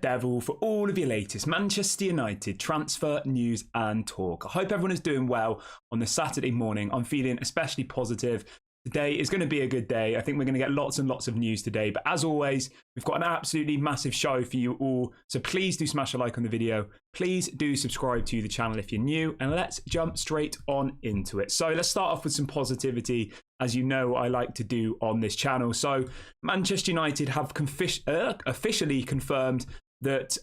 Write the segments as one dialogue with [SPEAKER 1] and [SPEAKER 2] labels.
[SPEAKER 1] Devil for all of your latest Manchester United transfer news and talk. I hope everyone is doing well on this Saturday morning. I'm feeling especially positive. Today is going to be a good day. I think we're going to get lots and lots of news today. But as always, we've got an absolutely massive show for you all. So please do smash a like on the video. Please do subscribe to the channel if you're new. And let's jump straight on into it. So let's start off with some positivity, as you know I like to do on this channel. So Manchester United have officially confirmed that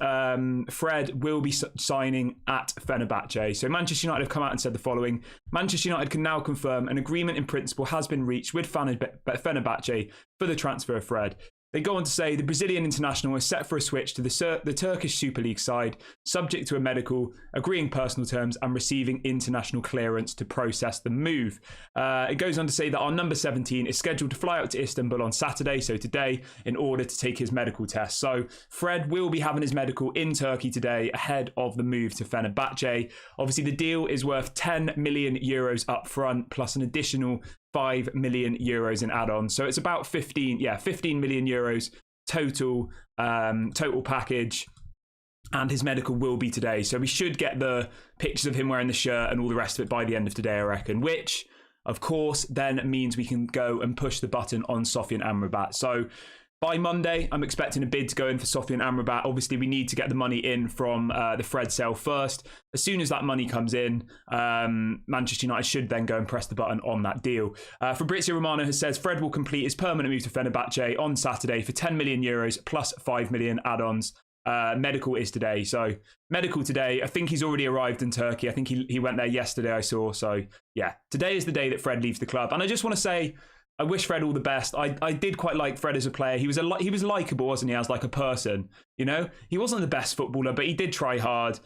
[SPEAKER 1] Fred will be signing at Fenerbahce. So Manchester United have come out and said the following. Manchester United can now confirm an agreement in principle has been reached with Fenerbahce for the transfer of Fred. They go on to say the Brazilian international is set for a switch to the Turkish Super League side, subject to a medical, agreeing personal terms and receiving international clearance to process the move. It goes on to say that our number 17 is scheduled to fly out to Istanbul on Saturday, so today, in order to take his medical test. So Fred will be having his medical in Turkey today ahead of the move to Fenerbahce. Obviously, the deal is worth 10 million euros up front, plus an additional 5 million euros in add-ons. So it's about 15 million euros total package. And his medical will be today. So we should get the pictures of him wearing the shirt and all the rest of it by the end of today, I reckon. Which, of course, then means we can go and push the button on Sofyan Amrabat. So by Monday, I'm expecting a bid to go in for Sofyan Amrabat. Obviously, we need to get the money in from the Fred sale first. As soon as that money comes in, Manchester United should then go and press the button on that deal. Fabrizio Romano has said Fred will complete his permanent move to Fenerbahce on Saturday for 10 million euros plus 5 million add-ons. Medical is today. So medical today. I think he's already arrived in Turkey. I think he went there yesterday, I saw. So yeah, today is the day that Fred leaves the club. And I just want to say, I wish Fred all the best. I did quite like Fred as a player. He was likable, wasn't he, as like a person? You know, he wasn't the best footballer, but he did try hard.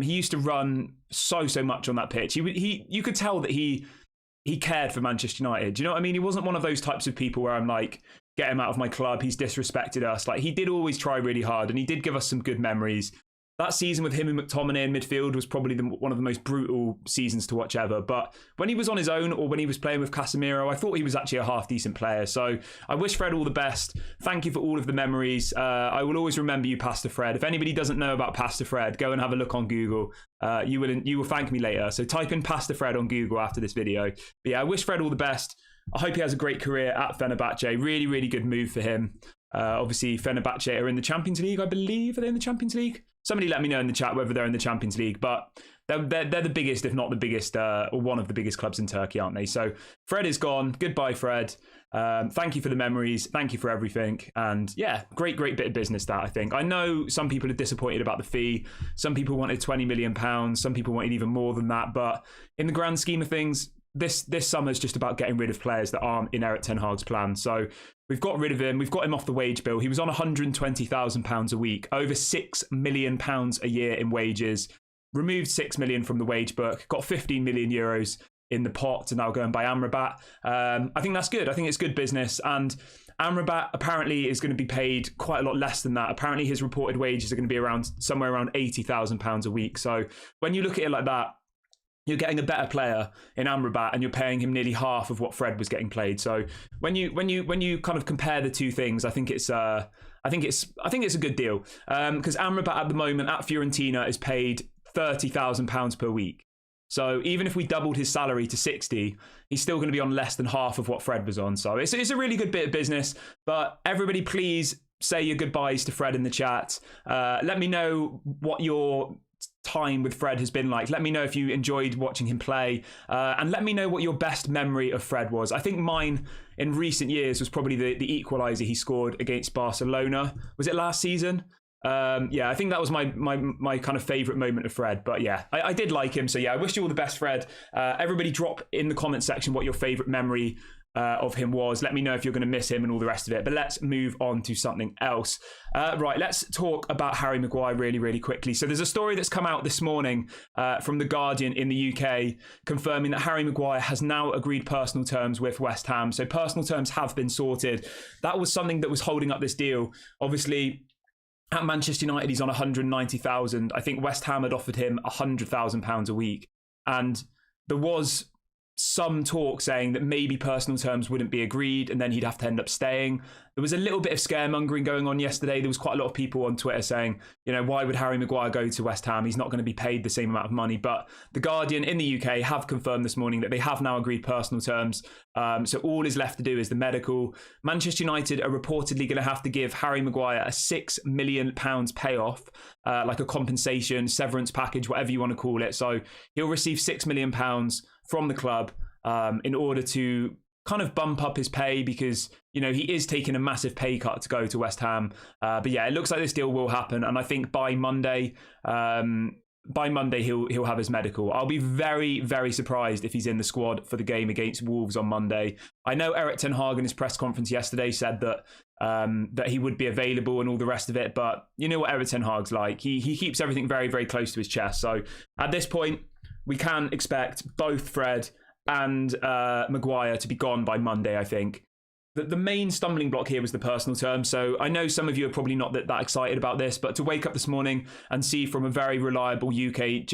[SPEAKER 1] He used to run so much on that pitch. You could tell that he cared for Manchester United. Do you know what I mean? He wasn't one of those types of people where I'm like, get him out of my club. He's disrespected us. Like, he did always try really hard, and he did give us some good memories. That season with him and McTominay in midfield was probably one of the most brutal seasons to watch ever. But when he was on his own or when he was playing with Casemiro, I thought he was actually a half-decent player. So I wish Fred all the best. Thank you for all of the memories. I will always remember you, Pastor Fred. If anybody doesn't know about Pastor Fred, go and have a look on Google. You will thank me later. So type in Pastor Fred on Google after this video. But yeah, I wish Fred all the best. I hope he has a great career at Fenerbahce. Really, really good move for him. Obviously, Fenerbahce are in the Champions League, I believe. Are they in the Champions League? Somebody let me know in the chat whether they're in the Champions League, but they're the biggest, if not the biggest, or one of the biggest clubs in Turkey, aren't they? So Fred is gone. Goodbye, Fred. Thank you for the memories. Thank you for everything. And yeah, great bit of business that, I think. I know some people are disappointed about the fee. Some people wanted £20 million. Some people wanted even more than that. But in the grand scheme of things, this summer is just about getting rid of players that aren't in Erik ten Hag's plan. So we've got rid of him. We've got him off the wage bill. He was on £120,000 a week, over £6 million a year in wages. Removed 6 million from the wage book, got 15 million euros in the pot to now go and buy Amrabat. I think that's good. I think it's good business. And Amrabat apparently is going to be paid quite a lot less than that. Apparently his reported wages are going to be somewhere around £80,000 a week. So when you look at it like that, you're getting a better player in Amrabat, and you're paying him nearly half of what Fred was getting paid. So when you kind of compare the two things, I think it's a good deal, because Amrabat at the moment at Fiorentina is paid £30,000 per week. So even if we doubled his salary to 60, he's still going to be on less than half of what Fred was on. So it's a really good bit of business. But everybody, please say your goodbyes to Fred in the chat. Let me know what your time with Fred has been like. Let me know if you enjoyed watching him play, and let me know what your best memory of Fred was. I think mine in recent years was probably the equaliser he scored against Barcelona. Was it last season? Yeah, I think that was my kind of favourite moment of Fred. But yeah, I did like him. So yeah, I wish you all the best, Fred. Everybody drop in the comment section what your favourite memory of him was. Let me know if you're going to miss him and all the rest of it. But let's move on to something else. Right, let's talk about Harry Maguire really quickly. So there's a story that's come out this morning from The Guardian in the UK confirming that Harry Maguire has now agreed personal terms with West Ham. So personal terms have been sorted. That was something that was holding up this deal. Obviously, at Manchester United, he's on 190,000. I think West Ham had offered him £100,000 a week. And there was some talk saying that maybe personal terms wouldn't be agreed and then he'd have to end up staying. There was a little bit of scaremongering going on yesterday. There was quite a lot of people on Twitter saying, why would Harry Maguire go to West Ham? He's not going to be paid the same amount of money. But The Guardian in the UK have confirmed this morning that they have now agreed personal terms. So all is left to do is the medical. Manchester United are reportedly going to have to give Harry Maguire a £6 million payoff, like a compensation, severance package, whatever you want to call it. So he'll receive £6 million from the club in order to kind of bump up his pay, because he is taking a massive pay cut to go to West Ham. But yeah, it looks like this deal will happen, and I think by Monday he'll have his medical. I'll be very, very surprised if he's in the squad for the game against Wolves on Monday. I know Erik ten Hag in his press conference yesterday said that that he would be available and all the rest of it, but you know what Erik ten Hag's like. He keeps everything very, very close to his chest. So at this point, we can expect both Fred and Maguire to be gone by Monday, I think. The main stumbling block here was the personal term. So I know some of you are probably not that excited about this, but to wake up this morning and see from a very reliable UK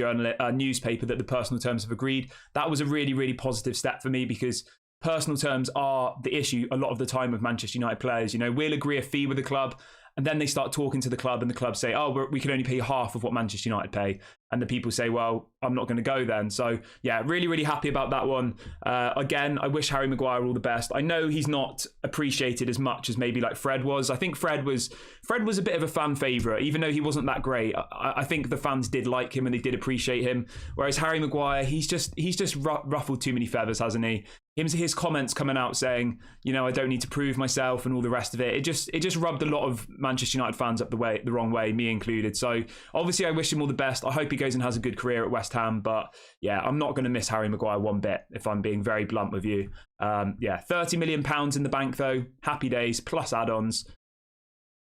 [SPEAKER 1] newspaper that the personal terms have agreed, that was a really, really positive step for me, because personal terms are the issue a lot of the time with Manchester United players. We'll agree a fee with the club, and then they start talking to the club, and the club say, we can only pay half of what Manchester United pay. And the people say, well, I'm not going to go then. So yeah, really, really happy about that one. Again, I wish Harry Maguire all the best. I know he's not appreciated as much as maybe like Fred was. I think Fred was a bit of a fan favourite, even though he wasn't that great. I think the fans did like him and they did appreciate him. Whereas Harry Maguire, he's just ruffled too many feathers, hasn't he? His comments coming out saying, I don't need to prove myself and all the rest of it. It just rubbed a lot of Manchester United fans up the wrong way, me included. So obviously I wish him all the best. I hope he goes and has a good career at West Ham. But yeah, I'm not going to miss Harry Maguire one bit, if I'm being very blunt with you. £30 million in the bank though. Happy days, plus add-ons.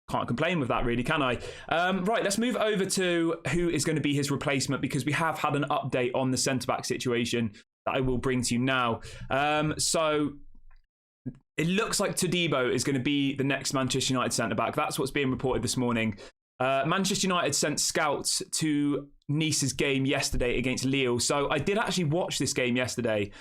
[SPEAKER 1] Can't complain with that really, can I? Right, let's move over to who is going to be his replacement, because we have had an update on the centre-back situation that I will bring to you now. So it looks like Todibo is going to be the next Manchester United centre-back. That's what's being reported this morning. Manchester United sent scouts to Nice's game yesterday against Lille. So I did actually watch this game yesterday.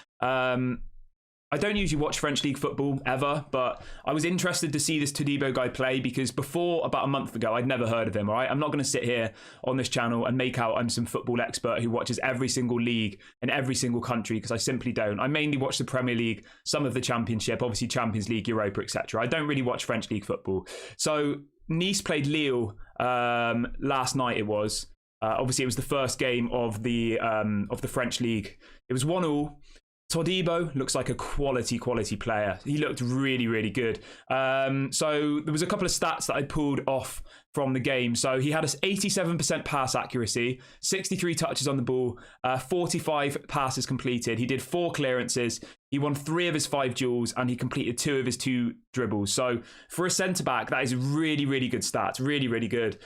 [SPEAKER 1] I don't usually watch French League football ever, but I was interested to see this Todibo guy play, because before, about a month ago, I'd never heard of him, all right? I'm not going to sit here on this channel and make out I'm some football expert who watches every single league in every single country, because I simply don't. I mainly watch the Premier League, some of the Championship, obviously Champions League, Europa, etc. I don't really watch French League football. So Nice played Lille last night, it was. Obviously, it was the first game of the French League. It was 1-1. Todibo looks like a quality player. He looked really, really good. So there was a couple of stats that I pulled off from the game. So he had an 87% pass accuracy, 63 touches on the ball, 45 passes completed. He did 4 clearances. He won 3 of his 5 duels, and he completed 2 of his 2 dribbles. So for a centre-back, that is really, really good stats. Really, really good.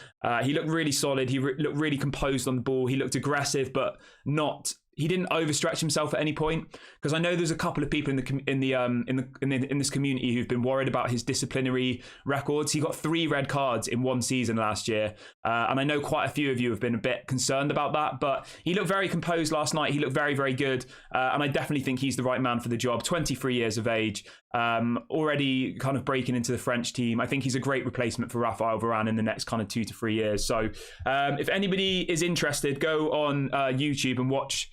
[SPEAKER 1] He looked really solid. He looked really composed on the ball. He looked aggressive, but not... He didn't overstretch himself at any point, because I know there's a couple of people in this community who've been worried about his disciplinary records. He got 3 red cards in one season last year, and I know quite a few of you have been a bit concerned about that. But he looked very composed last night. He looked very, very good, and I definitely think he's the right man for the job. 23 years of age, already kind of breaking into the French team. I think he's a great replacement for Raphael Varane in the next kind of 2 to 3 years. So if anybody is interested, go on YouTube and watch.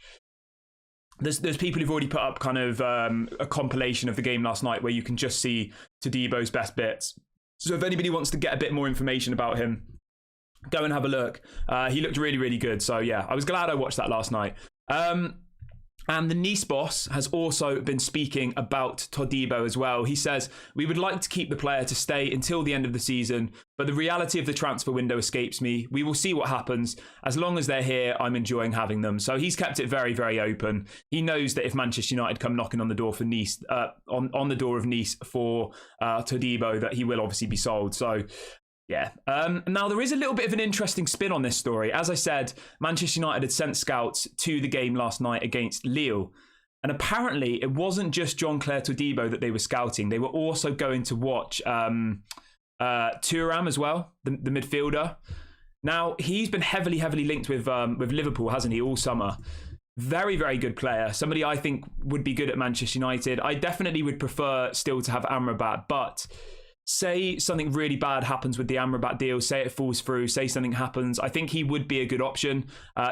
[SPEAKER 1] There's people who've already put up kind of a compilation of the game last night where you can just see Todibo's best bits. So if anybody wants to get a bit more information about him, go and have a look. He looked really, really good. So yeah, I was glad I watched that last night. And the Nice boss has also been speaking about Todibo as well. He says, "We would like to keep the player to stay until the end of the season, but the reality of the transfer window escapes me. We will see what happens. As long as they're here, I'm enjoying having them." So he's kept it very, very open. He knows that if Manchester United come knocking on the door for Nice, on the door of Nice for Todibo, that he will obviously be sold. So yeah. Now, there is a little bit of an interesting spin on this story. As I said, Manchester United had sent scouts to the game last night against Lille. And apparently, it wasn't just Jean-Claire Todibo that they were scouting. They were also going to watch Turan as well, the midfielder. Now, he's been heavily linked with Liverpool, hasn't he, all summer. Very, very good player. Somebody I think would be good at Manchester United. I definitely would prefer still to have Amrabat, but say something really bad happens with the Amrabat deal, say it falls through, say something happens, I think he would be a good option.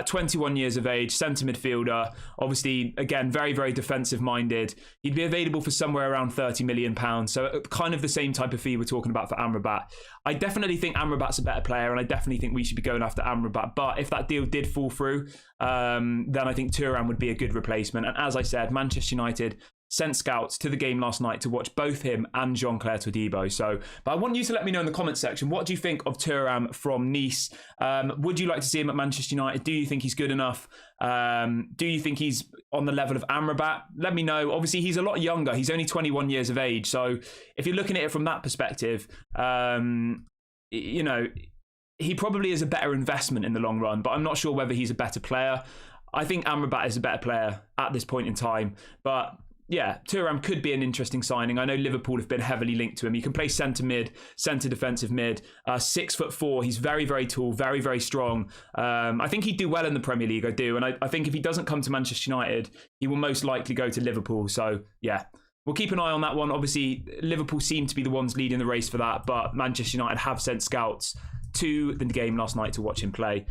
[SPEAKER 1] 21 years of age, centre midfielder, obviously, again, very, very defensive minded. He'd be available for somewhere around £30 million, so kind of the same type of fee we're talking about for Amrabat. I definitely think Amrabat's a better player, and I definitely think we should be going after Amrabat, but if that deal did fall through, then I think Turan would be a good replacement. And as I said, Manchester United sent scouts to the game last night to watch both him and Jean-Claire Todibo. So, but I want you to let me know in the comments section, what do you think of Turan from Nice? Would you like to see him at Manchester United? Do you think he's good enough? Do you think he's on the level of Amrabat? Let me know. Obviously, he's a lot younger. He's only 21 years of age. So if you're looking at it from that perspective, you know, he probably is a better investment in the long run, but I'm not sure whether he's a better player. I think Amrabat is a better player at this point in time, but yeah, Turan could be an interesting signing. I know Liverpool have been heavily linked to him. He can play centre mid, centre defensive mid, 6'4". He's very, very tall, very, very strong. I think he'd do well in the Premier League, I do. And I think if he doesn't come to Manchester United, he will most likely go to Liverpool. So yeah, we'll keep an eye on that one. Obviously, Liverpool seem to be the ones leading the race for that, but Manchester United have sent scouts to the game last night to watch him play.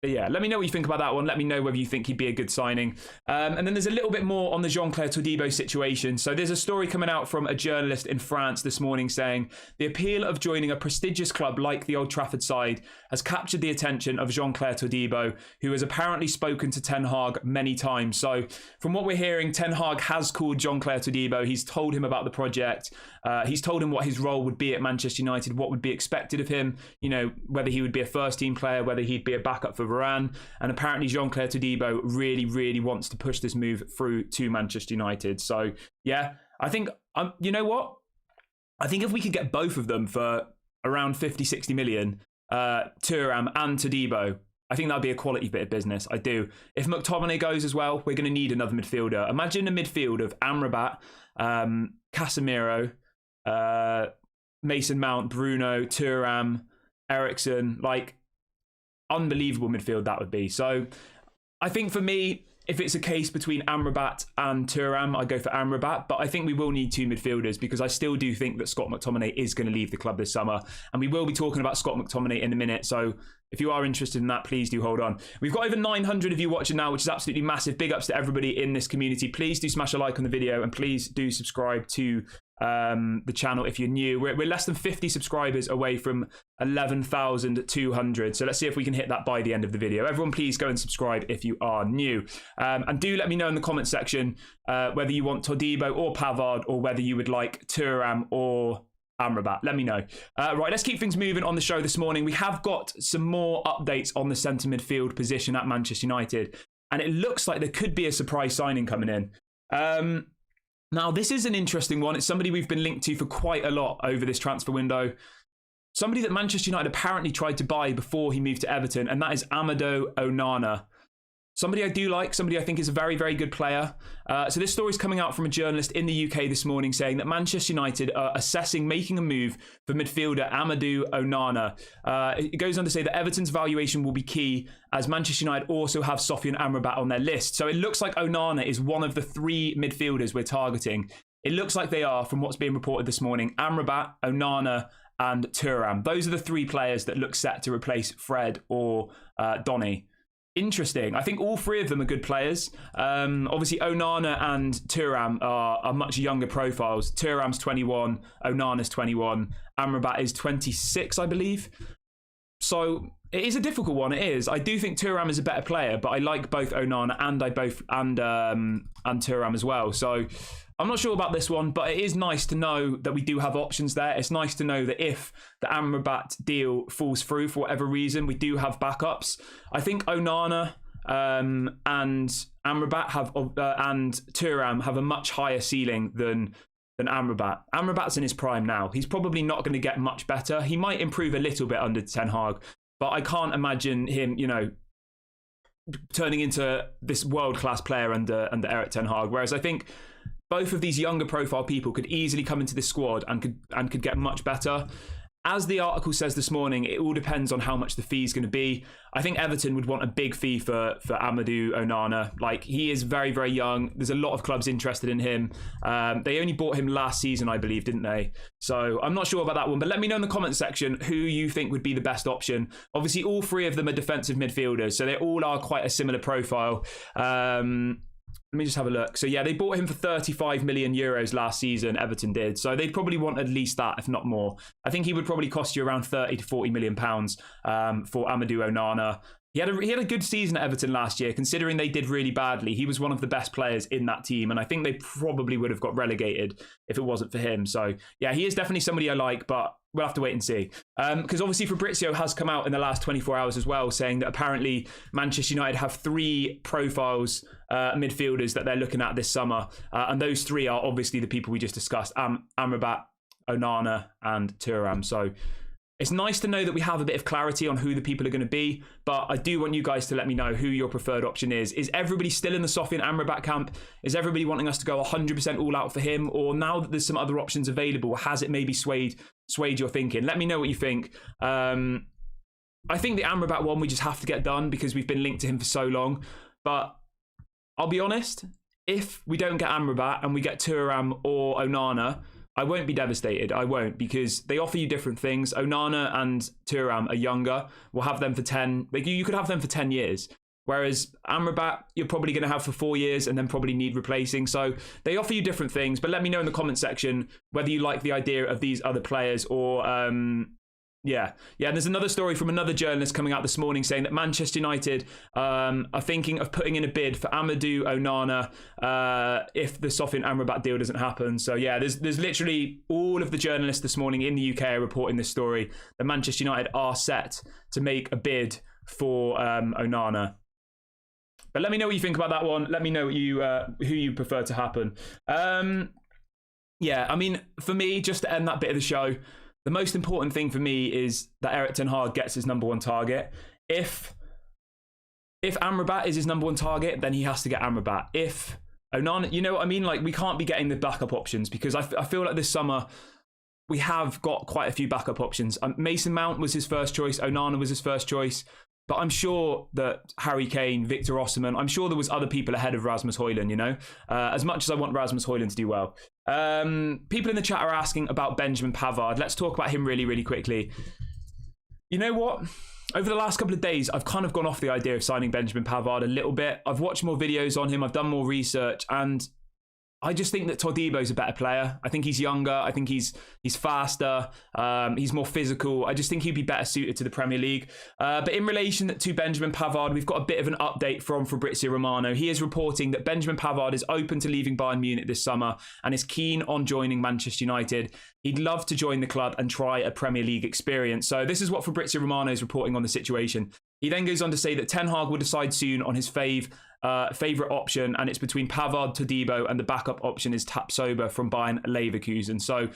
[SPEAKER 1] Yeah, let me know what you think about that one. Let me know whether you think he'd be a good signing. And then there's a little bit more on the Jean-Claire Todibo situation. So there's a story coming out from a journalist in France this morning saying the appeal of joining a prestigious club like the Old Trafford side has captured the attention of Jean-Claire Todibo, who has apparently spoken to Ten Hag many times. So from what we're hearing, Ten Hag has called Jean-Claire Todibo. He's told him about the project. He's told him what his role would be at Manchester United, what would be expected of him, you know, whether he would be a first team player, whether he'd be a backup for Varane. And apparently Jean-Claire Todibo really, really wants to push this move through to Manchester United. So yeah, I think, you know what? I think if we could get both of them for around 50, 60 million, Turan and Todibo, I think that'd be a quality bit of business. I do. If McTominay goes as well, we're going to need another midfielder. Imagine a midfield of Amrabat, Casemiro, Mason Mount, Bruno, Turan, Eriksen, like unbelievable midfield that would be. So I think for me, if it's a case between Amrabat and Turan, I go for Amrabat, but I think we will need two midfielders because I still do think that Scott McTominay is going to leave the club this summer. And we will be talking about Scott McTominay in a minute. So if you are interested in that, please do hold on. We've got over 900 of you watching now, which is absolutely massive. Big ups to everybody in this community. Please do smash a like on the video and please do subscribe to the channel if you're new. We're less than 50 subscribers away from 11,200. So let's see if we can hit that by the end of the video. Everyone, please go and subscribe if you are new. And do let me know in the comment section whether you want Todibo or Pavard or whether you would like Turan or Amrabat. Let me know. Right, let's keep things moving on the show this morning. We have got some more updates on the centre midfield position at Manchester United. And it looks like there could be a surprise signing coming in. Now, this is an interesting one. It's somebody we've been linked to for quite a lot over this transfer window. Somebody that Manchester United apparently tried to buy before he moved to Everton, and that is Amadou Onana. Somebody I do like, somebody I think is a very, very good player. So this story is coming out from a journalist in the UK this morning saying that Manchester United are assessing making a move for midfielder Amadou Onana. It goes on to say that Everton's valuation will be key as Manchester United also have Sofian Amrabat on their list. So it looks like Onana is one of the three midfielders we're targeting. It looks like they are, from what's being reported this morning, Amrabat, Onana and Turan. Those are the three players that look set to replace Fred or Donny. Interesting. I think all three of them are good players. Obviously, Onana and Turan are much younger profiles. Turan's 21, Onana's 21, Amrabat is 26, I believe. So it is a difficult one. It is. I do think Turan is a better player, but I like both Onana and Turan as well. So I'm not sure about this one, but it is nice to know that we do have options there. It's nice to know that if the Amrabat deal falls through for whatever reason, we do have backups. I think Onana and Amrabat have and Turan have a much higher ceiling than Amrabat. Amrabat's in his prime now. He's probably not going to get much better. He might improve a little bit under Ten Hag, but I can't imagine him, you know, turning into this world-class player under Erik Ten Hag. Whereas I think both of these younger profile people could easily come into this squad and could get much better. as the article says this morning, it all depends on how much the fee is going to be. I think Everton would want a big fee for Amadou Onana. Like, he is very, very young. There's a lot of clubs interested in him. They only bought him last season, I believe, didn't they? So I'm not sure about that one. But let me know in the comment section who you think would be the best option. Obviously, all three of them are defensive midfielders, so they all are quite a similar profile. Let me just have a look. So yeah, they bought him for 35 million euros last season, Everton did. So they'd probably want at least that, if not more. I think he would probably cost you around 30 to 40 million pounds for Amadou Onana. He had a good season at Everton last year, considering they did really badly. He was one of the best players in that team, and I think they probably would have got relegated if it wasn't for him. So yeah, he is definitely somebody I like, but we'll have to wait and see. Because obviously Fabrizio has come out in the last 24 hours as well, saying that apparently Manchester United have 3 profiles, midfielders that they're looking at this summer. And those 3 are obviously the people we just discussed, Amrabat, Onana and Turan. So it's nice to know that we have a bit of clarity on who the people are going to be, but I do want you guys to let me know who your preferred option is. Is everybody still in the Sofian Amrabat camp? Is everybody wanting us to go 100% all out for him? Or now that there's some other options available, has it maybe swayed your thinking? Let me know what you think. I think the Amrabat one we just have to get done because we've been linked to him for so long. But I'll be honest, if we don't get Amrabat and we get Turan or Onana, I won't be devastated. I won't, because they offer you different things. Onana and Turan are younger. We'll have them for 10. Like, you could have them for 10 years. Whereas Amrabat, you're probably going to have for 4 years and then probably need replacing. So they offer you different things. But let me know in the comment section whether you like the idea of these other players or... Yeah. There's another story from another journalist coming out this morning saying that Manchester United are thinking of putting in a bid for Amadou Onana if the Sofian Amrabat deal doesn't happen. So yeah, there's literally all of the journalists this morning in the UK are reporting this story that Manchester United are set to make a bid for Onana. But let me know what you think about that one. Let me know what who you prefer to happen. Yeah, I mean, for me, just to end that bit of the show, the most important thing for me is that Erik ten Hag gets his number 1 target. If Amrabat is his number 1 target, then he has to get Amrabat. If Onana, you know what I mean? Like, we can't be getting the backup options because I feel like this summer we have got quite a few backup options. Mason Mount was his first choice. Onana was his first choice. But I'm sure that Harry Kane, Victor Osimhen, I'm sure there was other people ahead of Rasmus Højlund, you know? As much as I want Rasmus Højlund to do well. People in the chat are asking about Benjamin Pavard. Let's talk about him really, really quickly. You know what? Over the last couple of days, I've kind of gone off the idea of signing Benjamin Pavard a little bit. I've watched more videos on him. I've done more research. And I just think that Todibo's a better player. I think he's younger. I think he's faster. He's more physical. I just think he'd be better suited to the Premier League. But in relation to Benjamin Pavard, we've got a bit of an update from Fabrizio Romano. He is reporting that Benjamin Pavard is open to leaving Bayern Munich this summer and is keen on joining Manchester United. He'd love to join the club and try a Premier League experience. So this is what Fabrizio Romano is reporting on the situation. He then goes on to say that Ten Hag will decide soon on his favourite option, and it's between Pavard, Todibo, and the backup option is Tapsoba from Bayern Leverkusen. So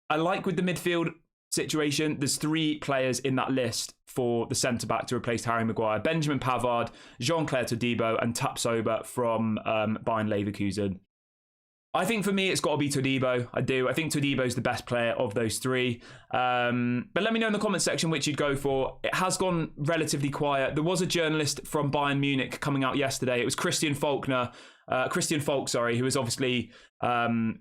[SPEAKER 1] I like with the midfield situation, there's 3 players in that list for the centre-back to replace Harry Maguire. Benjamin Pavard, Jean-Claire Todibo, and Tapsoba from Bayern Leverkusen. I think for me, it's got to be Todibo. I do. I think Todibo's the best player of those 3. But let me know in the comment section which you'd go for. It has gone relatively quiet. There was a journalist from Bayern Munich coming out yesterday. It was Christian Falk, who is obviously,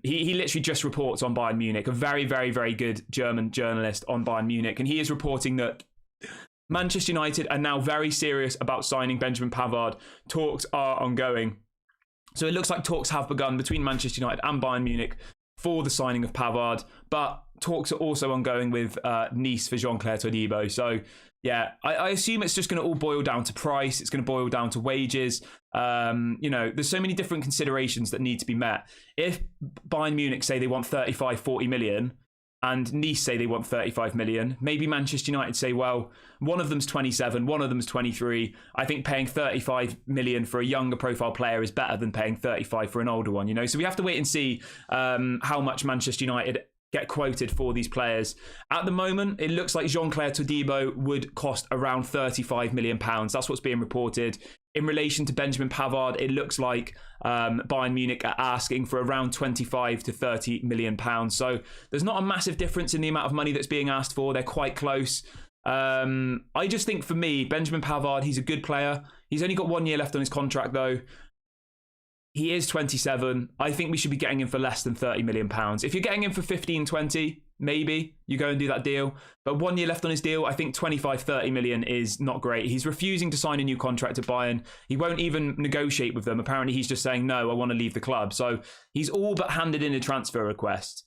[SPEAKER 1] he literally just reports on Bayern Munich, a very, very, very good German journalist on Bayern Munich. And he is reporting that Manchester United are now very serious about signing Benjamin Pavard. Talks are ongoing. So it looks like talks have begun between Manchester United and Bayern Munich for the signing of Pavard, but talks are also ongoing with Nice for Jean-Claire Todibo. So yeah, I assume it's just going to all boil down to price. It's going to boil down to wages. There's so many different considerations that need to be met. If Bayern Munich say they want 35, 40 million, and Nice say they want 35 million. Maybe Manchester United say, well, one of them's 27, one of them's 23. I think paying 35 million for a younger profile player is better than paying 35 for an older one, you know? So we have to wait and see how much Manchester United get quoted for these players. At the moment, it looks like Jean-Claire Todibo would cost around £35 million. That's what's being reported. In relation to Benjamin Pavard, it looks like Bayern Munich are asking for around 25 to 30 million pounds. So there's not a massive difference in the amount of money that's being asked for. They're quite close. I just think for me, Benjamin Pavard, he's a good player. He's only got 1 year left on his contract though. He is 27. I think we should be getting him for less than 30 million pounds. If you're getting him for 15, 20, maybe you go and do that deal. But 1 year left on his deal, I think 25, 30 million is not great. He's refusing to sign a new contract at Bayern. He won't even negotiate with them. Apparently he's just saying, no, I want to leave the club. So he's all but handed in a transfer request.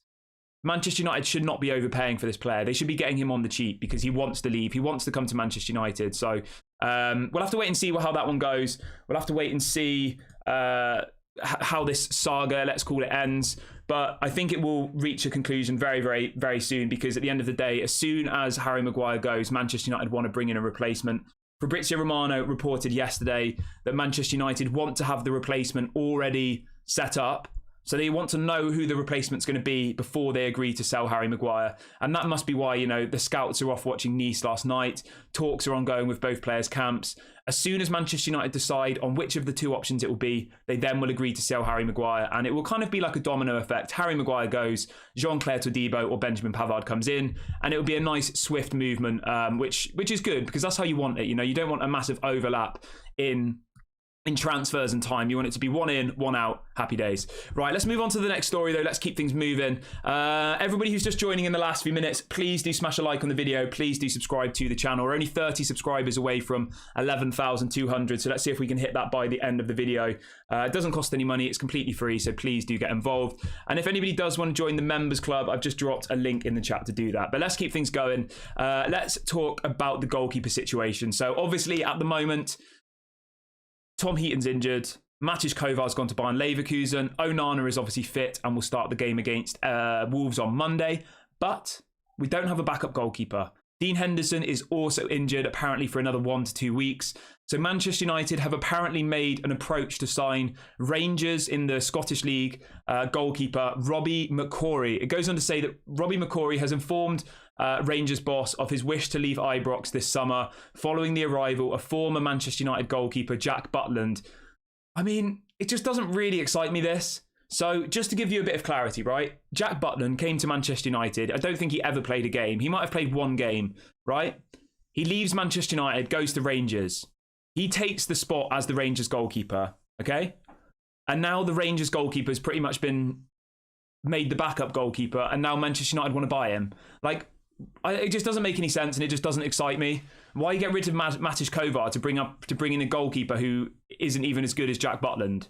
[SPEAKER 1] Manchester United should not be overpaying for this player. They should be getting him on the cheap because he wants to leave. He wants to come to Manchester United. So we'll have to wait and see how that one goes. We'll have to wait and see how this saga, let's call it, ends. But I think it will reach a conclusion very, very, very soon, because at the end of the day, as soon as Harry Maguire goes, Manchester United want to bring in a replacement. Fabrizio Romano reported yesterday that Manchester United want to have the replacement already set up. So they want to know who the replacement's going to be before they agree to sell Harry Maguire. And that must be why, you know, the scouts are off watching Nice last night. Talks are ongoing with both players' camps. As soon as Manchester United decide on which of the two options it will be, they then will agree to sell Harry Maguire. And it will kind of be like a domino effect. Harry Maguire goes, Jean-Claire Todibo or Benjamin Pavard comes in. And it will be a nice, swift movement, which is good, because that's how you want it. You know, you don't want a massive overlap in transfers and time. You want it to be one in, one out, happy days. Right, let's move on to the next story though. Let's keep things moving. Everybody who's just joining in the last few minutes, please do smash a like on the video. Please do subscribe to the channel. We're only 30 subscribers away from 11,200. So let's see if we can hit that by the end of the video. It doesn't cost any money. It's completely free. So please do get involved. And if anybody does want to join the members club, I've just dropped a link in the chat to do that. But let's keep things going. Let's talk about the goalkeeper situation. So obviously at the moment, Tom Heaton's injured. Matis Kovar's gone to Bayern Leverkusen. Onana is obviously fit and will start the game against Wolves on Monday. But we don't have a backup goalkeeper. Dean Henderson is also injured, apparently for another 1 to 2 weeks. So Manchester United have apparently made an approach to sign Rangers in the Scottish League goalkeeper Robbie McCrory. It goes on to say that Robbie McCrory has informed Rangers boss of his wish to leave Ibrox this summer following the arrival of former Manchester United goalkeeper Jack Butland. I mean, it just doesn't really excite me, this. So just to give you a bit of clarity, right? Jack Butland came to Manchester United. I don't think he ever played a game. He might have played one game, right? He leaves Manchester United, goes to Rangers. He takes the spot as the Rangers goalkeeper, okay? And now the Rangers goalkeeper has pretty much been made the backup goalkeeper, and now Manchester United want to buy him. Like, it just doesn't make any sense, and it just doesn't excite me. Why get rid of Matis Kovar to bring in a goalkeeper who isn't even as good as Jack Butland?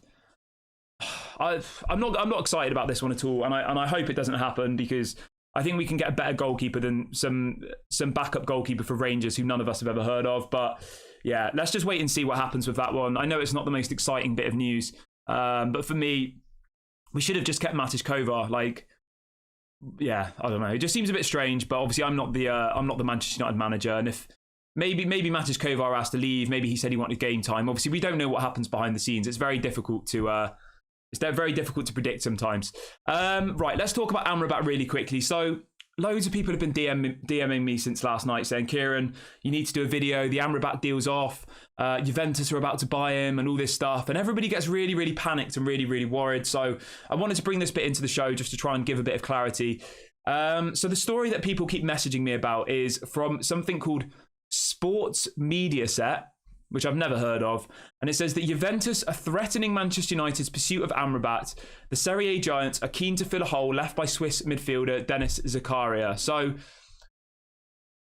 [SPEAKER 1] I'm not excited about this one at all, and I hope it doesn't happen, because I think we can get a better goalkeeper than some backup goalkeeper for Rangers who none of us have ever heard of. But yeah, let's just wait and see what happens with that one. I know it's not the most exciting bit of news, but for me, we should have just kept Matis Kovar. Like, yeah, I don't know. It just seems a bit strange, but obviously I'm not the Manchester United manager, and if maybe Matis Kovar has to leave, maybe he said he wanted game time. Obviously, we don't know what happens behind the scenes. It's very difficult to predict sometimes. Right, let's talk about Amrabat really quickly. So loads of people have been DMing me since last night saying, Kieran, you need to do a video. The Amrabat deal's off. Juventus are about to buy him and all this stuff. And everybody gets really, really panicked and really, really worried. So I wanted to bring this bit into the show just to try and give a bit of clarity. So the story that people keep messaging me about is from something called Sports Media Set, which I've never heard of. And it says that Juventus are threatening Manchester United's pursuit of Amrabat. The Serie A giants are keen to fill a hole left by Swiss midfielder Denis Zakaria. So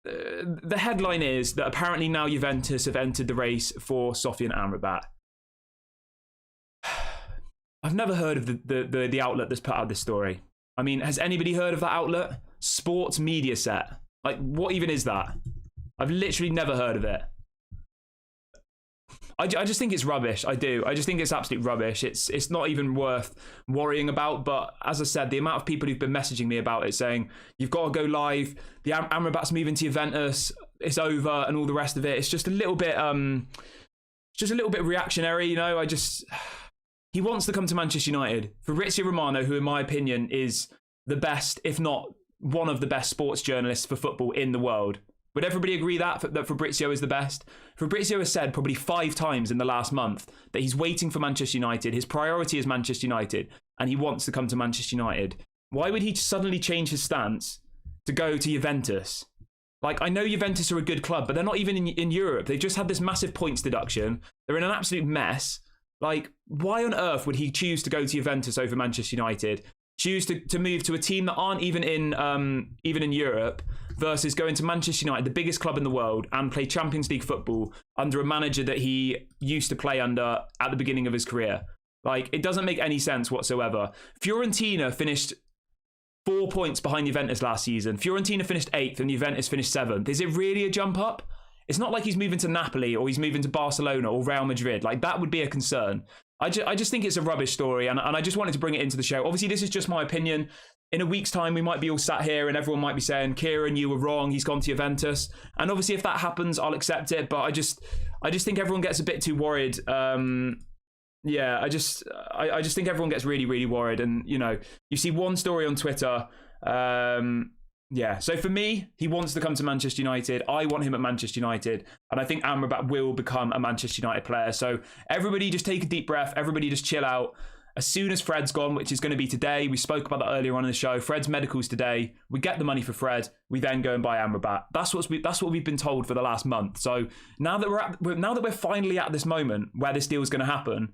[SPEAKER 1] the headline is that apparently now Juventus have entered the race for Sofyan Amrabat. I've never heard of the outlet that's put out this story. I mean, has anybody heard of that outlet? Sports Media Set. Like, what even is that? I've literally never heard of it. I just think it's rubbish. I do. I just think it's absolute rubbish. It's not even worth worrying about. But as I said, the amount of people who've been messaging me about it saying, you've got to go live, the Amrabat's moving to Juventus, it's over, and all the rest of it. It's just a little bit reactionary, you know. He wants to come to Manchester United. Fabrizio Romano, who in my opinion is the best, if not one of the best sports journalists for football in the world. Would everybody agree that Fabrizio is the best? Fabrizio has said probably 5 times in the last month that he's waiting for Manchester United. His priority is Manchester United, and he wants to come to Manchester United. Why would he suddenly change his stance to go to Juventus? Like, I know Juventus are a good club, but they're not even in Europe. They've just had this massive points deduction. They're in an absolute mess. Like, why on earth would he choose to go to Juventus over Manchester United? Choose to move to a team that aren't even in Europe, versus going to Manchester United, the biggest club in the world, and play Champions League football under a manager that he used to play under at the beginning of his career. Like, it doesn't make any sense whatsoever. Fiorentina finished 4 points behind Juventus last season. Fiorentina finished 8th and Juventus finished 7th. Is it really a jump up? It's not like he's moving to Napoli or he's moving to Barcelona or Real Madrid. Like, that would be a concern. I just think it's a rubbish story, and I just wanted to bring it into the show. Obviously, this is just my opinion. In a week's time, we might be all sat here and everyone might be saying, Kieran, you were wrong, he's gone to Juventus. And obviously, if that happens, I'll accept it. But I just think everyone gets a bit too worried. Yeah, I just think everyone gets really, really worried. And, you know, you see one story on Twitter. Yeah, so for me, he wants to come to Manchester United. I want him at Manchester United. And I think Amrabat will become a Manchester United player. So everybody just take a deep breath. Everybody just chill out. As soon as Fred's gone, which is going to be today, we spoke about that earlier on in the show. Fred's medicals today. We get the money for Fred. We then go and buy Amrabat. That's what we've been told for the last month. So now that we're finally at this moment where this deal is going to happen,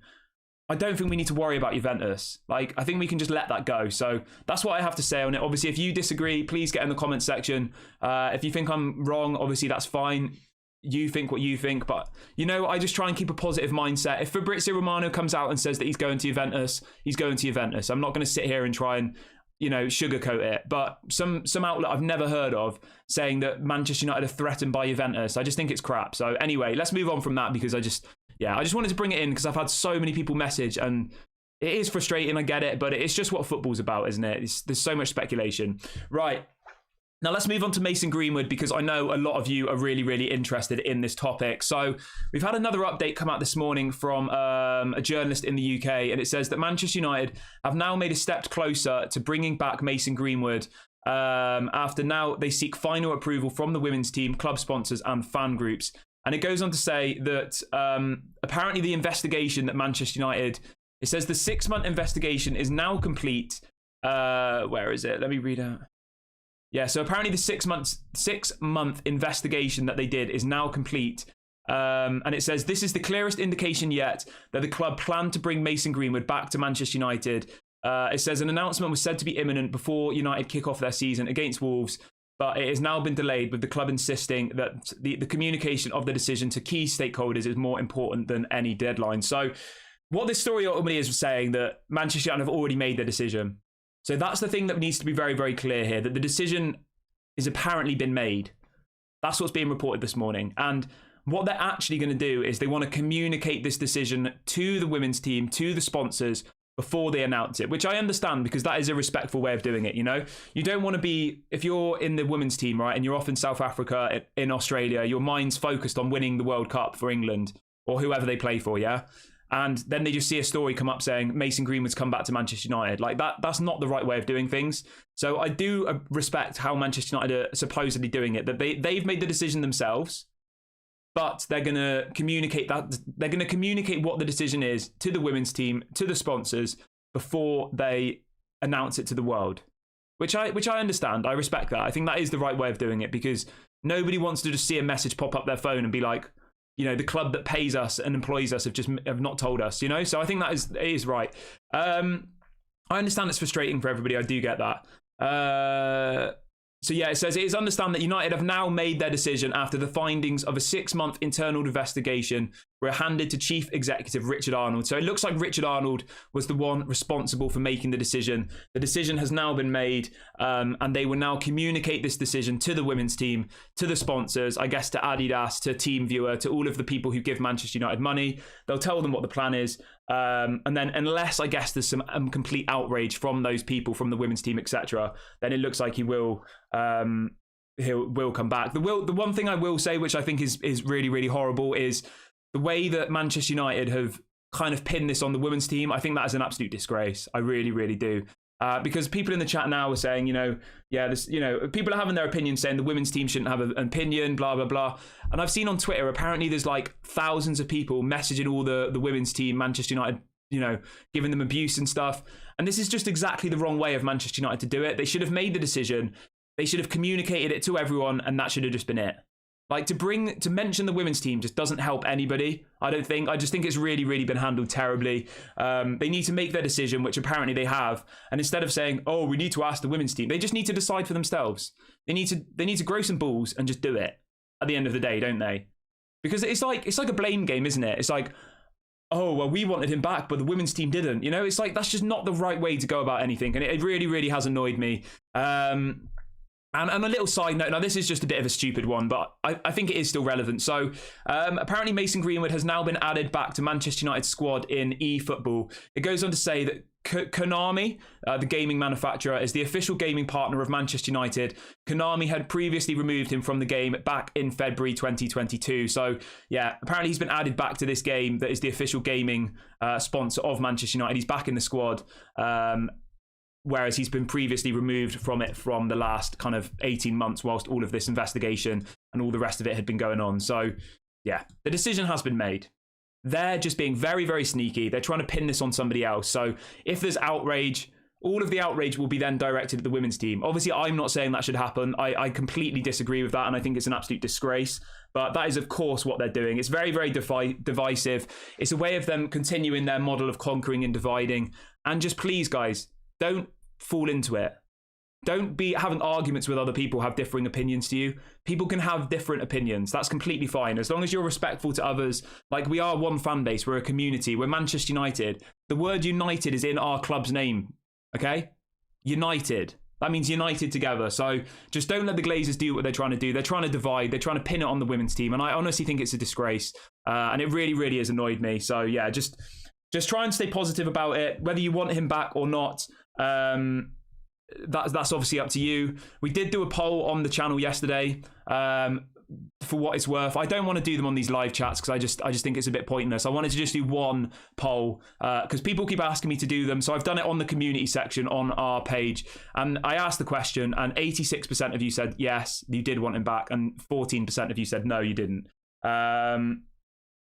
[SPEAKER 1] I don't think we need to worry about Juventus. Like, I think we can just let that go. So that's what I have to say on it. Obviously, if you disagree, please get in the comments section. If you think I'm wrong, obviously that's fine. You think what you think, but, you know, I just try and keep a positive mindset. If Fabrizio Romano comes out and says that he's going to Juventus, he's going to Juventus. I'm not going to sit here and try and, you know, sugarcoat it. But some outlet I've never heard of saying that Manchester United are threatened by Juventus, I just think it's crap. So anyway, let's move on from that, because I just wanted to bring it in because I've had so many people message, and it is frustrating, I get it, but it's just what football's about, isn't it? There's so much speculation. Right. Now let's move on to Mason Greenwood, because I know a lot of you are really, really interested in this topic. So we've had another update come out this morning from a journalist in the UK, and it says that Manchester United have now made a step closer to bringing back Mason Greenwood after now they seek final approval from the women's team, club sponsors and fan groups. And it goes on to say that apparently the investigation that Manchester United, it says the 6-month investigation is now complete. Where is it? Let me read out. Yeah, so apparently the 6-month investigation that they did is now complete. And it says this is the clearest indication yet that the club planned to bring Mason Greenwood back to Manchester United. It says an announcement was said to be imminent before United kick off their season against Wolves, but it has now been delayed, with the club insisting that the communication of the decision to key stakeholders is more important than any deadline. So what this story ultimately is saying that Manchester United have already made their decision. So that's the thing that needs to be very, very clear here, that the decision is apparently been made. That's what's being reported this morning. And what they're actually going to do is they want to communicate this decision to the women's team, to the sponsors, before they announce it, which I understand, because that is a respectful way of doing it. You know, you don't want to be, if you're in the women's team, right, and you're off in South Africa, in Australia, your mind's focused on winning the World Cup for England or whoever they play for, yeah? And then they just see a story come up saying Mason Greenwood's come back to Manchester United. Like, that's not the right way of doing things. So I do respect how Manchester United are supposedly doing it, that they've made the decision themselves, but they're going to communicate that. They're going to communicate what the decision is to the women's team, to the sponsors, before they announce it to the world, which I understand. I respect that. I think that is the right way of doing it, because nobody wants to just see a message pop up their phone and be like, you know, the club that pays us and employs us have not told us, you know? So I think it is right. I understand it's frustrating for everybody. I do get that. So yeah, it says it is understand that United have now made their decision after the findings of a 6-month internal investigation were handed to Chief Executive Richard Arnold. So it looks like Richard Arnold was the one responsible for making the decision. The decision has now been made, and they will now communicate this decision to the women's team, to the sponsors, I guess to Adidas, to TeamViewer, to all of the people who give Manchester United money. They'll tell them what the plan is. And then unless, I guess, there's some complete outrage from those people, from the women's team, etc., then it looks like he will come back. The one thing I will say, which I think is really, really horrible, is the way that Manchester United have kind of pinned this on the women's team. I think that is an absolute disgrace. I really, really do. Because people in the chat now are saying, people are having their opinion, saying the women's team shouldn't have an opinion, blah, blah, blah. And I've seen on Twitter, apparently there's like thousands of people messaging all the women's team, Manchester United, giving them abuse and stuff. And this is just exactly the wrong way of Manchester United to do it. They should have made the decision. They should have communicated it to everyone, and that should have just been it. Like, to mention the women's team just doesn't help anybody, I don't think. I just think it's really, really been handled terribly. They need to make their decision, which apparently they have. And instead of saying, oh, we need to ask the women's team, they just need to decide for themselves. They need to grow some balls and just do it at the end of the day, don't they? Because it's like a blame game, isn't it? It's like, oh, well, we wanted him back, but the women's team didn't. It's like, that's just not the right way to go about anything. And it really, really has annoyed me. And a little side note, now this is just a bit of a stupid one, but I think it is still relevant. So apparently Mason Greenwood has now been added back to Manchester United's squad in eFootball. It goes on to say that Konami, the gaming manufacturer, is the official gaming partner of Manchester United. Konami had previously removed him from the game back in February 2022. So yeah, apparently he's been added back to this game that is the official gaming sponsor of Manchester United. He's back in the squad. Whereas he's been previously removed from it from the last kind of 18 months whilst all of this investigation and all the rest of it had been going on. So, yeah, the decision has been made. They're just being very, very sneaky. They're trying to pin this on somebody else. So if there's outrage, all of the outrage will be then directed at the women's team. Obviously, I'm not saying that should happen. I completely disagree with that, and I think it's an absolute disgrace. But that is, of course, what they're doing. It's very, very divisive. It's a way of them continuing their model of conquering and dividing. And just please, guys, don't fall into it. Don't be having arguments with other people who have differing opinions to you. People can have different opinions. That's completely fine. As long as you're respectful to others. Like, we are one fan base. We're a community. We're Manchester United. The word united is in our club's name. Okay? United. That means united together. So just don't let the Glazers do what they're trying to do. They're trying to divide. They're trying to pin it on the women's team. And I honestly think it's a disgrace. And it really, really has annoyed me. So yeah, just try and stay positive about it. Whether you want him back or not, that's obviously up to you. We did do a poll on the channel yesterday. For what it's worth, I don't want to do them on these live chats because I just think it's a bit pointless. I wanted to just do one poll because people keep asking me to do them. So I've done it on the community section on our page, and I asked the question, and 86% of you said yes, you did want him back, and 14% of you said no, you didn't.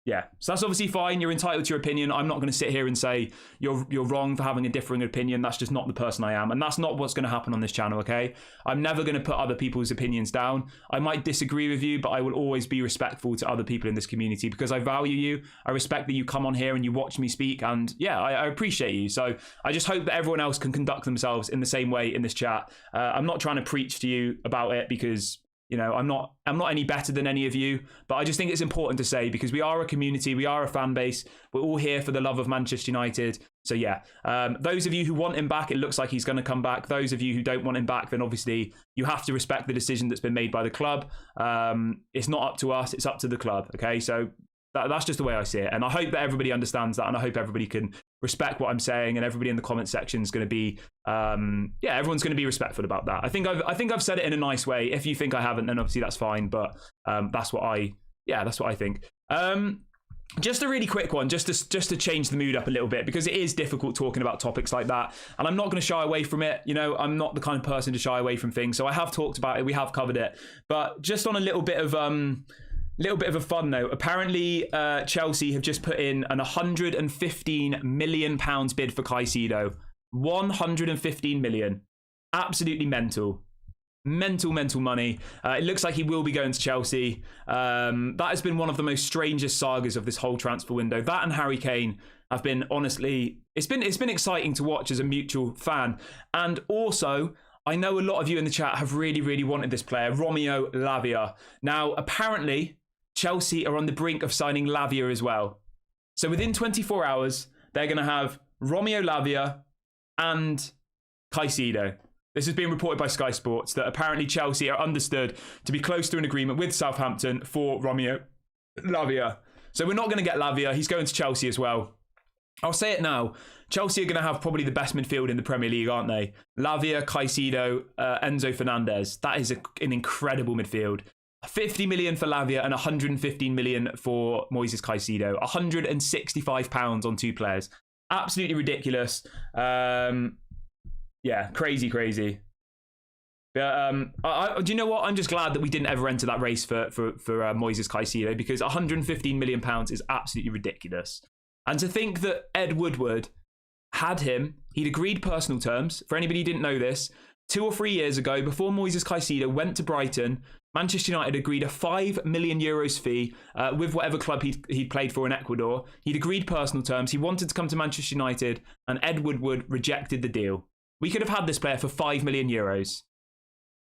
[SPEAKER 1] Yeah, so that's obviously fine. You're entitled to your opinion. I'm not going to sit here and say you're wrong for having a differing opinion. That's just not the person I am. And that's not what's going to happen on this channel, okay? I'm never going to put other people's opinions down. I might disagree with you, but I will always be respectful to other people in this community because I value you. I respect that you come on here and you watch me speak. And yeah, I appreciate you. So I just hope that everyone else can conduct themselves in the same way in this chat. I'm not trying to preach to you about it because I'm not any better than any of you, but I just think it's important to say because we are a community, we are a fan base, we're all here for the love of Manchester United. So yeah, those of you who want him back, it looks like he's going to come back. Those of you who don't want him back, then obviously you have to respect the decision that's been made by the club. It's not up to us, it's up to the club, okay? So that's just the way I see it. And I hope that everybody understands that, and I hope everybody can respect what I'm saying, and everybody in the comment section is going to be, everyone's going to be respectful about that. I think I've said it in a nice way. If you think I haven't, then obviously that's fine. But that's what I think. Just a really quick one, just to change the mood up a little bit, because it is difficult talking about topics like that, and I'm not going to shy away from it. I'm not the kind of person to shy away from things. So I have talked about it, we have covered it, but just on a little bit of a fun note. Apparently, Chelsea have just put in an £115 million bid for Caicedo. 115 million. Absolutely mental. Mental money. It looks like he will be going to Chelsea. That has been one of the most strangest sagas of this whole transfer window. That and Harry Kane have been, honestly, it's been exciting to watch as a mutual fan. And also, I know a lot of you in the chat have really, really wanted this player, Romeo Lavia. Now, apparently, Chelsea are on the brink of signing Lavia as well. So within 24 hours, they're going to have Romeo Lavia and Caicedo. This has been reported by Sky Sports that apparently Chelsea are understood to be close to an agreement with Southampton for Romeo Lavia. So we're not going to get Lavia. He's going to Chelsea as well. I'll say it now. Chelsea are going to have probably the best midfield in the Premier League, aren't they? Lavia, Caicedo, Enzo Fernandez. That is an incredible midfield. 50 million for Lavia and 115 million for Moises Caicedo. £165 on two players. Absolutely ridiculous. Yeah, crazy. But do you know what? I'm just glad that we didn't ever enter that race for Moises Caicedo, because 115 million pounds is absolutely ridiculous. And to think that Ed Woodward had him, he'd agreed personal terms. For anybody who didn't know this, 2 or 3 years ago, before Moises Caicedo went to Brighton, Manchester United agreed a €5 million fee with whatever club he'd played for in Ecuador. He'd agreed personal terms. He wanted to come to Manchester United, and Ed Woodward rejected the deal. We could have had this player for €5 million.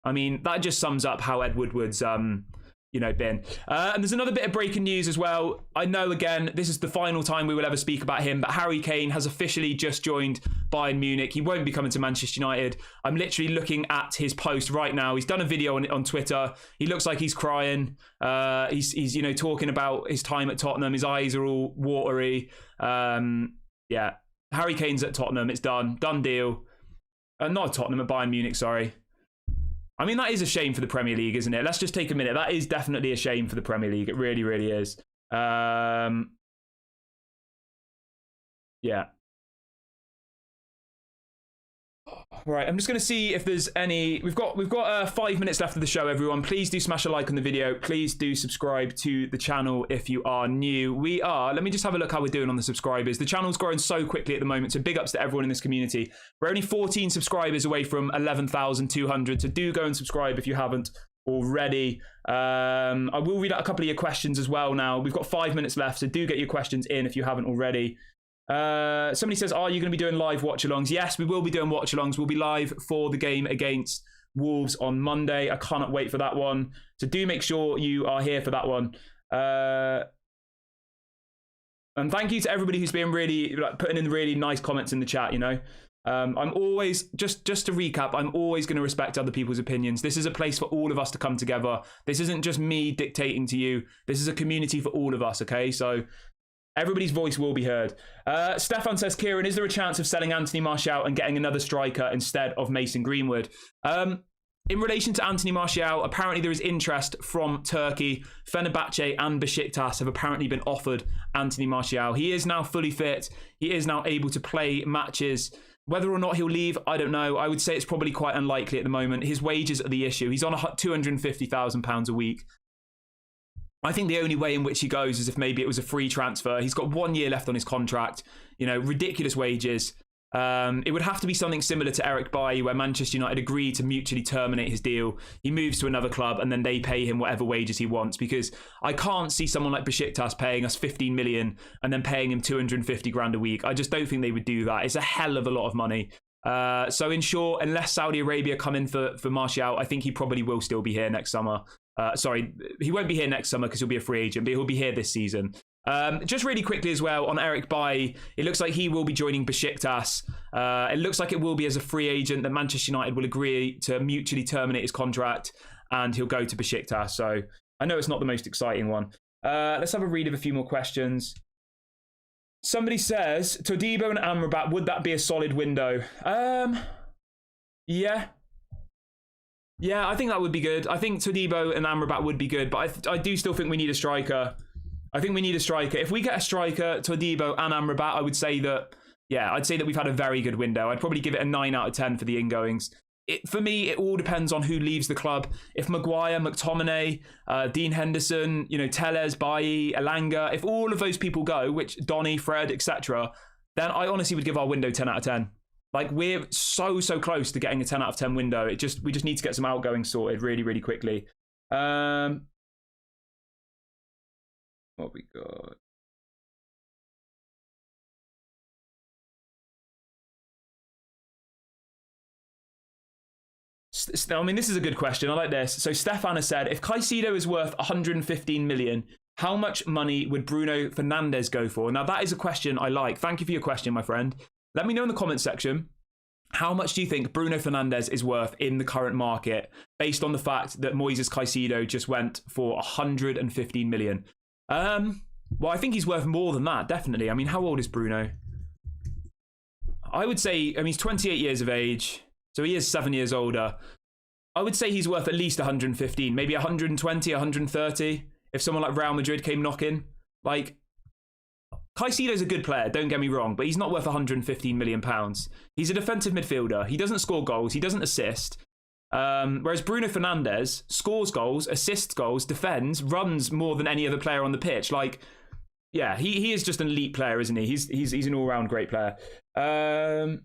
[SPEAKER 1] I mean, that just sums up how Ed Woodward's, been. And there's another bit of breaking news as well. I know, again, this is the final time we will ever speak about him, but Harry Kane has officially just joined Bayern Munich. He won't be coming to Manchester United. I'm literally looking at his post right now. He's done a video on Twitter. He looks like he's crying. He's talking about his time at Tottenham. His eyes are all watery. Yeah, Harry Kane's at Tottenham. It's done. Done deal. Not at Tottenham, at Bayern Munich, sorry. I mean, that is a shame for the Premier League, isn't it? Let's just take a minute. That is definitely a shame for the Premier League. It really, really is. Yeah. Right, I'm just going to see if there's any... We've got 5 minutes left of the show, everyone. Please do smash a like on the video. Please do subscribe to the channel if you are new. We are... Let me just have a look how we're doing on the subscribers. The channel's growing so quickly at the moment, so big ups to everyone in this community. We're only 14 subscribers away from 11,200, so do go and subscribe if you haven't already. I will read out a couple of your questions as well now. We've got 5 minutes left, so do get your questions in if you haven't already. Somebody says, are you going to be doing live watch-alongs? Yes, we will be doing watch-alongs. We'll be live for the game against Wolves on Monday. I cannot wait for that one. So do make sure you are here for that one. And thank you to everybody who's been really putting in really nice comments in the chat, I'm always, just to recap, I'm always going to respect other people's opinions. This is a place for all of us to come together. This isn't just me dictating to you. This is a community for all of us, okay? So... everybody's voice will be heard. Stefan says, Kieran, is there a chance of selling Anthony Martial and getting another striker instead of Mason Greenwood? In relation to Anthony Martial, apparently there is interest from Turkey. Fenerbahce and Besiktas have apparently been offered Anthony Martial. He is now fully fit. He is now able to play matches. Whether or not he'll leave, I don't know. I would say it's probably quite unlikely at the moment. His wages are the issue. He's on £250,000 a week. I think the only way in which he goes is if maybe it was a free transfer. He's got 1 year left on his contract, ridiculous wages. It would have to be something similar to Eric Bailly, where Manchester United agreed to mutually terminate his deal. He moves to another club and then they pay him whatever wages he wants, because I can't see someone like Besiktas paying us 15 million and then paying him 250 grand a week. I just don't think they would do that. It's a hell of a lot of money. So in short, unless Saudi Arabia come in for Martial, I think he probably will still be here next summer. Sorry, he won't be here next summer because he'll be a free agent, but he'll be here this season. Just really quickly as well, on Eric Bailly, it looks like he will be joining Besiktas. It looks like it will be as a free agent that Manchester United will agree to mutually terminate his contract and he'll go to Besiktas. So I know it's not the most exciting one. Let's have a read of a few more questions. Somebody says, Todibo and Amrabat, would that be a solid window? Yeah. Yeah, I think that would be good. I think Todibo and Amrabat would be good, but I do still think we need a striker. I think we need a striker. If we get a striker, Todibo and Amrabat, I would say that, I'd say that we've had a very good window. I'd probably give it a 9 out of 10 for the ingoings. For me, it all depends on who leaves the club. If Maguire, McTominay, Dean Henderson, Telles, Bailly, Elanga, if all of those people go, which Donny, Fred, etc., then I honestly would give our window 10 out of 10. Like, we're so close to getting a 10 out of 10 window. We just need to get some outgoing sorted really, really quickly. What we got? I mean, this is a good question. I like this. So Stefan has said, if Caicedo is worth 115 million, how much money would Bruno Fernandes go for? Now, that is a question I like. Thank you for your question, my friend. Let me know in the comments section, how much do you think Bruno Fernandes is worth in the current market, based on the fact that Moises Caicedo just went for 115 million? Well, I think he's worth more than that, definitely. I mean, how old is Bruno? I would say, he's 28 years of age, so he is 7 years older. I would say he's worth at least 115, maybe 120, 130, if someone like Real Madrid came knocking. Like, Caicedo's a good player, don't get me wrong, but he's not worth £115 million. He's a defensive midfielder. He doesn't score goals. He doesn't assist. Whereas Bruno Fernandes scores goals, assists goals, defends, runs more than any other player on the pitch. Like, yeah, he is just an elite player, isn't he? He's an all-round great player. All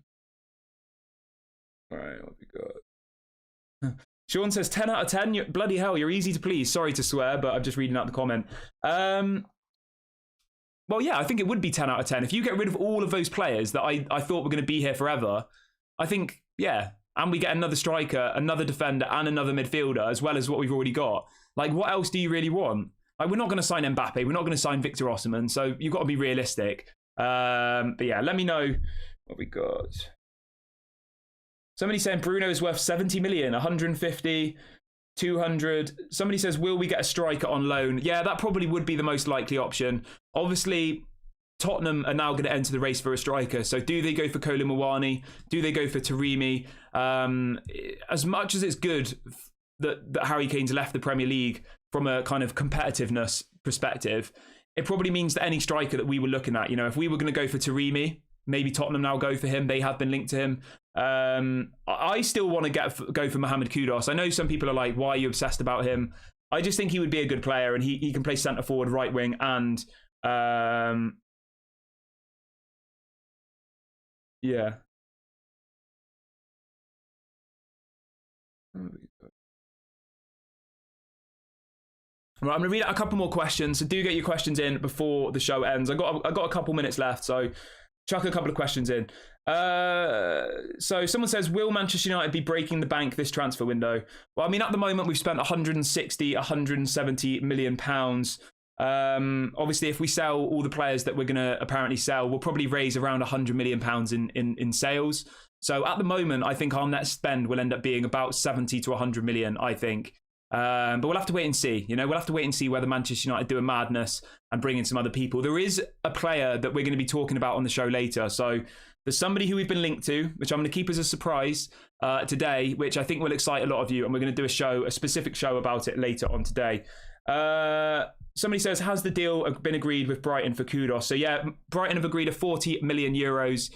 [SPEAKER 1] right, what we got? Sean says 10 out of 10. Bloody hell, you're easy to please. Sorry to swear, but I'm just reading out the comment. Well, yeah, I think it would be 10 out of 10. If you get rid of all of those players that I thought were going to be here forever, I think, yeah. And we get another striker, another defender, and another midfielder, as well as what we've already got. Like, what else do you really want? Like, we're not going to sign Mbappe. We're not going to sign Victor Osimhen. So you've got to be realistic. But yeah, let me know what we got. Somebody saying Bruno is worth 70 million, 150, 200. Somebody says, will we get a striker on loan? Yeah, that probably would be the most likely option. Obviously, Tottenham are now going to enter the race for a striker. So do they go for Kolo Muani? Do they go for Taremi? As much as it's good that Harry Kane's left the Premier League from a kind of competitiveness perspective, it probably means that any striker that we were looking at, you know, if we were going to go for Taremi, maybe Tottenham now go for him. They have been linked to him. I still want to go for Mohamed Kudus. I know some people are like, why are you obsessed about him? I just think he would be a good player, and he can play centre forward, right wing, and yeah. Right, I'm going to read out a couple more questions, so do get your questions in before the show ends. I got a couple minutes left, so chuck a couple of questions in. So someone says, will Manchester United be breaking the bank this transfer window? Well, I mean, at the moment, we've spent 160, 170 million pounds. Obviously, if we sell all the players that we're going to apparently sell, we'll probably raise around 100 million pounds in sales. So at the moment, I think our net spend will end up being about 70 to 100 million, I think. But we'll have to wait and see. You know, we'll have to wait and see whether Manchester United do a madness and bring in some other people. There is a player that we're going to be talking about on the show later. So there's somebody who we've been linked to, which I'm going to keep as a surprise today, which I think will excite a lot of you. And we're going to do a specific show about it later on today. Somebody says, has the deal been agreed with Brighton for Kudus? So yeah, Brighton have agreed a 40 million euros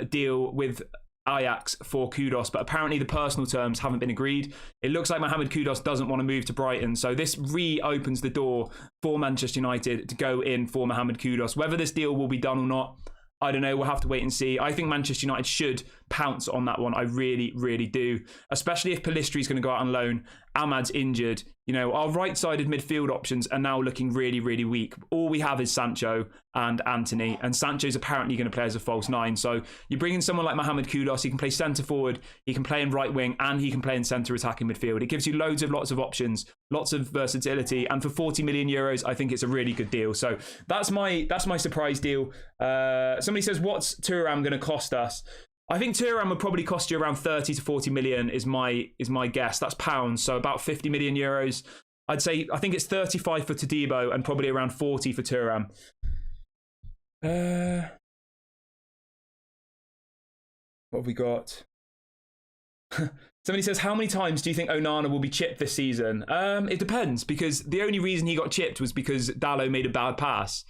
[SPEAKER 1] deal with Ajax for Kudus, but apparently the personal terms haven't been agreed. It looks like Mohamed Kudus doesn't want to move to Brighton, so this reopens the door for Manchester United to go in for Mohamed Kudus. Whether this deal will be done or not, I don't know. We'll have to wait and see. I think Manchester United should pounce on that one. I really, really do. Especially if Pellistri is going to go out on loan. Ahmad's injured. You know, our right-sided midfield options are now looking really, really weak. All we have is Sancho and Anthony. And Sancho's apparently going to play as a false nine. So you bring in someone like Mohamed Kudus. He can play centre forward. He can play in right wing. And he can play in centre attacking midfield. It gives you lots of options. Lots of versatility. And for 40 million euros, I think it's a really good deal. So that's my surprise deal. Somebody says, what's Turan going to cost us? I think Turan would probably cost you around 30 to 40 million is my guess. That's pounds, so about 50 million euros. I think it's 35 for Todibo and probably around 40 for Turan. What have we got? Somebody says, how many times do you think Onana will be chipped this season? It depends, because the only reason he got chipped was because Dalot made a bad pass.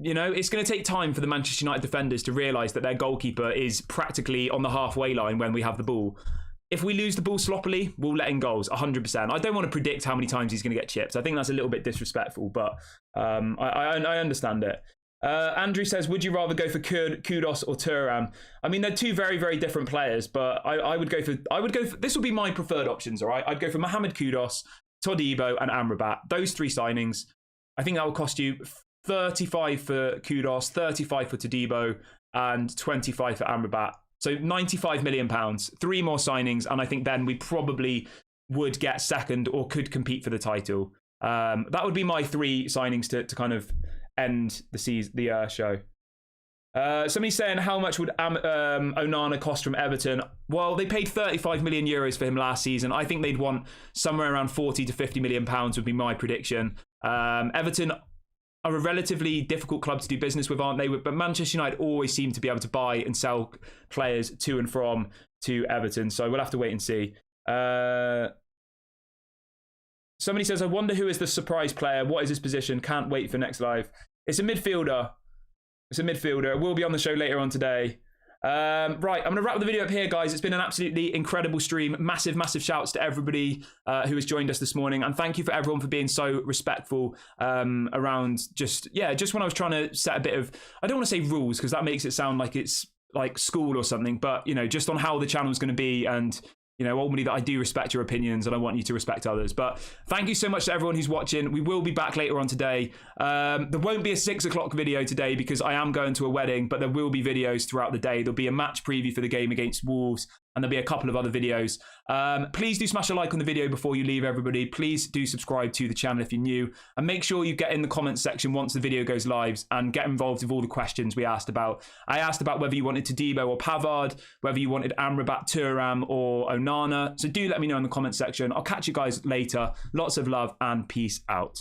[SPEAKER 1] You know, it's going to take time for the Manchester United defenders to realise that their goalkeeper is practically on the halfway line when we have the ball. If we lose the ball sloppily, we'll let in goals, 100%. I don't want to predict how many times he's going to get chipped. I think that's a little bit disrespectful, but I understand it. Andrew says, would you rather go for Kudus or Turan? I mean, they're two very, very different players, but I would go for, this would be my preferred options, all right? I'd go for Mohamed Kudus, Todibo, and Amrabat. Those three signings, I think that will cost you 35 for Kudus, 35 for Todibo, and 25 for Amrabat. So 95 million pounds, three more signings, and I think then we probably would get second or could compete for the title. That would be my three signings to kind of end the show. Somebody's saying, how much would Onana cost from Everton? Well, they paid 35 million euros for him last season. I think they'd want somewhere around 40 to 50 million pounds would be my prediction. Everton are a relatively difficult club to do business with, aren't they? But Manchester United always seem to be able to buy and sell players to and from to Everton. So we'll have to wait and see. Somebody says, I wonder who is the surprise player. What is his position? Can't wait for next live. It's a midfielder. It's a midfielder. It will be on the show later on today. Right, I'm going to wrap the video up here, guys. It's been an absolutely incredible stream. Massive, massive shouts to everybody who has joined us this morning. And thank you for everyone for being so respectful around just when I was trying to set a bit of, I don't want to say rules because that makes it sound like it's like school or something, but, you know, just on how the channel is going to be and, you know, ultimately that I do respect your opinions and I want you to respect others. But thank you so much to everyone who's watching. We will be back later on today. There won't be a 6 o'clock video today because I am going to a wedding, but there will be videos throughout the day. There'll be a match preview for the game against Wolves and there'll be a couple of other videos. Please do smash a like on the video before you leave, everybody. Please do subscribe to the channel if you're new and make sure you get in the comments section once the video goes live and get involved with all the questions we asked about. I asked about whether you wanted Todibo or Pavard, whether you wanted rabat, Turan or Onana. So do let me know in the comments section. I'll catch you guys later. Lots of love and peace out.